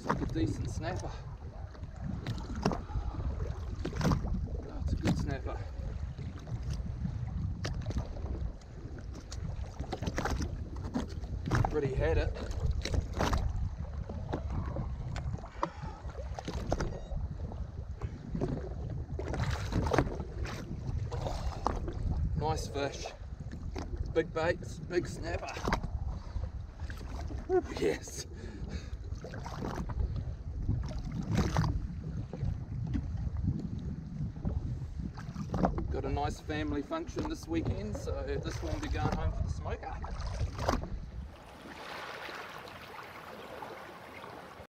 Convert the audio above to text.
like a decent snapper. Oh, it's a good snapper. Already had it. Nice fish. Big baits, big snapper. Yes. Got a nice family function this weekend, so this one will be going home for the smoker.